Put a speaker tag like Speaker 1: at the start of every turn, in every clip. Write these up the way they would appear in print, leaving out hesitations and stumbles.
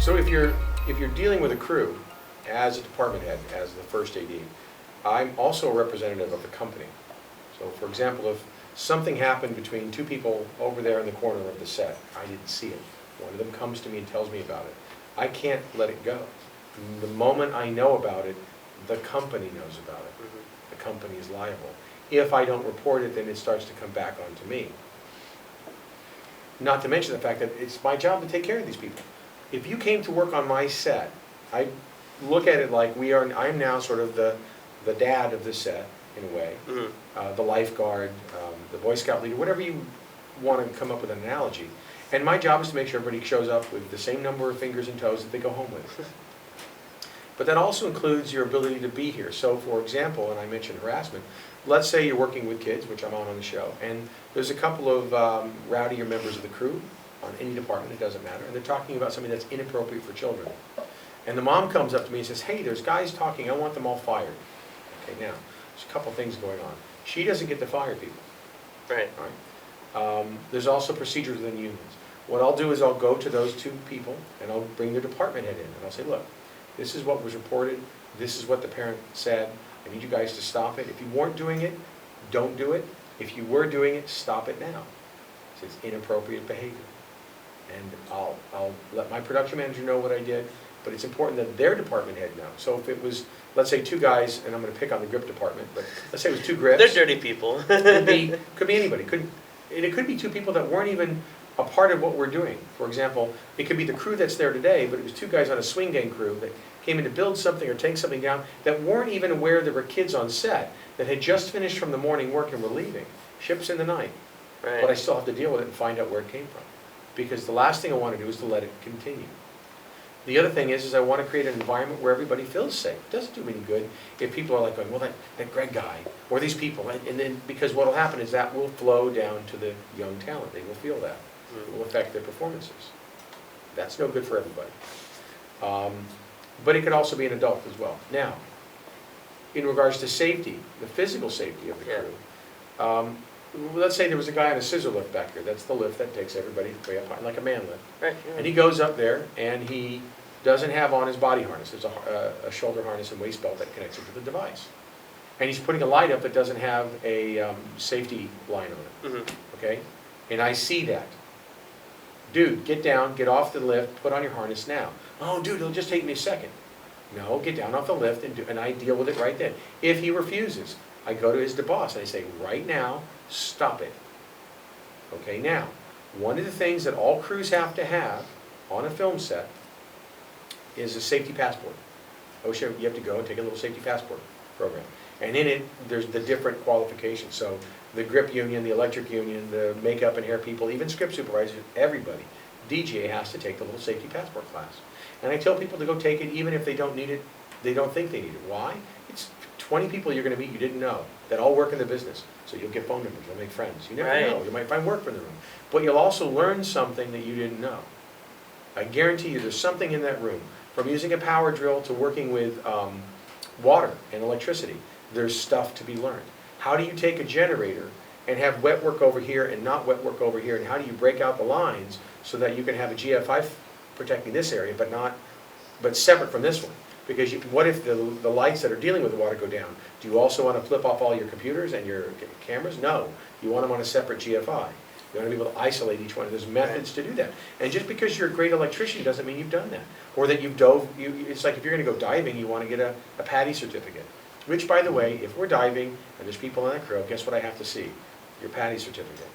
Speaker 1: So if you're dealing with a crew as a department head, as the first AD, I'm also a representative of the company. So for example, if something happened between two people over there in the corner of the set, I didn't see it. One of them comes to me and tells me about it. I can't let it go. The moment I know about it, the company knows about it. The company is liable. If I don't report it, then it starts to come back onto me. Not to mention the fact that it's my job to take care of these people. If you came to work on my set, I look at it like I am now sort of the dad of the set, in a way, the lifeguard, the Boy Scout leader, whatever you want to come up with an analogy. And my job is to make sure everybody shows up with the same number of fingers and toes that they go home with. But that also includes your ability to be here. So for example, and I mentioned harassment, let's say you're working with kids, which I'm on the show, and there's a couple of rowdier members of the crew on any department, it doesn't matter, and they're talking about something that's inappropriate for children. And the mom comes up to me and says, hey, there's guys talking, I want them all fired. Okay, now, there's a couple things going on. She doesn't get to fire people.
Speaker 2: Right.
Speaker 1: There's also procedures within unions. What I'll do is I'll go to those two people and I'll bring their department head in and I'll say, look, this is what was reported, this is what the parent said, I need you guys to stop it. If you weren't doing it, don't do it. If you were doing it, stop it now. It's inappropriate behavior. And I'll let my production manager know what I did, but it's important that their department head know. So if it was, let's say, two guys, and I'm going to pick on the grip department, but let's say it was two grips.
Speaker 2: They're dirty people.
Speaker 1: could be anybody. And it could be two people that weren't even a part of what we're doing. For example, it could be the crew that's there today, but it was two guys on a swing game crew that came in to build something or take something down that weren't even aware there were kids on set that had just finished from the morning work and were leaving. Ships in the night.
Speaker 2: Right.
Speaker 1: But I still have to deal with it and find out where it came from. Because the last thing I want to do is to let it continue. The other thing is I want to create an environment where everybody feels safe. It doesn't do me any good if people are like going, well, that Greg guy, or these people, and then because what will happen is that will flow down to the young talent. They will feel that. It will affect their performances. That's no good for everybody. But it could also be an adult as well. Now, in regards to safety, the physical safety of the crew, let's say there was a guy on a scissor lift back here. That's the lift that takes everybody way up high, like a man lift.
Speaker 2: Right.
Speaker 1: And he goes up there and he doesn't have on his body harness. There's a shoulder harness and waist belt that connects him to the device. And he's putting a light up that doesn't have a safety line on it. Okay? And I see that. Dude, get down, get off the lift, put on your harness now. Oh, dude, it'll just take me a second. No, get down off the lift and I deal with it right then. If he refuses, I go to his boss and I say, right now, stop it. Okay, now, one of the things that all crews have to have on a film set is a safety passport. OSHA, you have to go and take a little safety passport program. And in it, there's the different qualifications. So the grip union, the electric union, the makeup and hair people, even script supervisors, everybody, DJ has to take the little safety passport class. And I tell people to go take it even if they don't need it, they don't think they need it. Why? It's 20 people you're going to meet you didn't know that all work in the business. So you'll get phone numbers, you'll make friends. You never know, you might find work for them. But you'll also learn something that you didn't know. I guarantee you there's something in that room. From using a power drill to working with water and electricity, there's stuff to be learned. How do you take a generator and have wet work over here and not wet work over here, and how do you break out the lines so that you can have a GFI protecting this area but separate from this one? Because what if the lights that are dealing with the water go down? Do you also want to flip off all your computers and your cameras? No. You want them on a separate GFI. You want to be able to isolate each one. There's methods to do that. And just because you're a great electrician doesn't mean you've done that. Or that you've dove, it's like if you're going to go diving, you want to get a PADI certificate. Which, by the way, if we're diving and there's people on that crew, guess what I have to see? Your PADI certificate.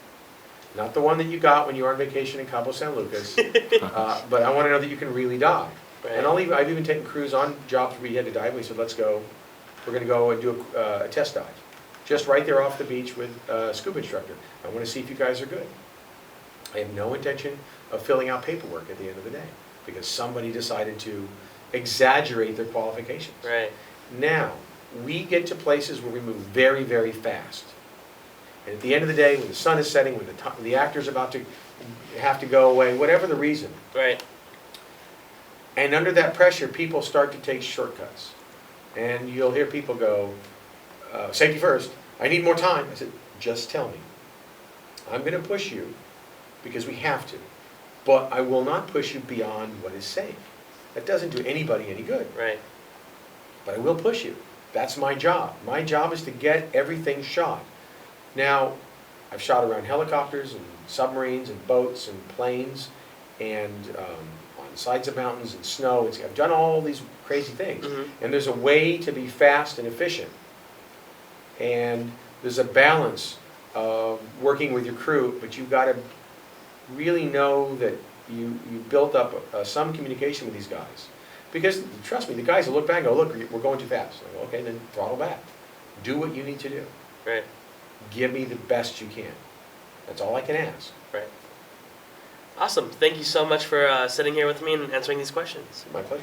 Speaker 1: Not the one that you got when you were on vacation in Cabo San Lucas, but I want to know that you can really dive. Right. And I've even taken crews on jobs where we had to dive. We said, let's go. We're going to go and do a test dive. Just right there off the beach with a scuba instructor. I want to see if you guys are good. I have no intention of filling out paperwork at the end of the day because somebody decided to exaggerate their qualifications.
Speaker 2: Right.
Speaker 1: Now, we get to places where we move very, very fast. And at the end of the day, when the sun is setting, when the actor's about to have to go away, whatever the reason.
Speaker 2: Right.
Speaker 1: And under that pressure, people start to take shortcuts. And you'll hear people go, safety first, I need more time. I said, just tell me. I'm going to push you because we have to. But I will not push you beyond what is safe. That doesn't do anybody any good.
Speaker 2: Right.
Speaker 1: But I will push you. That's my job. My job is to get everything shot. Now, I've shot around helicopters and submarines and boats and planes and on sides of mountains and snow. I've done all these crazy things. And there's a way to be fast and efficient. And there's a balance of working with your crew, but you've got to really know that you built up some communication with these guys. Because, trust me, the guys will look back and go, look, we're going too fast. I go, okay, then throttle back. Do what you need to do.
Speaker 2: Right.
Speaker 1: Give me the best you can. That's all I can ask.
Speaker 2: Right. Awesome. Thank you so much for sitting here with me and answering these questions.
Speaker 1: My pleasure.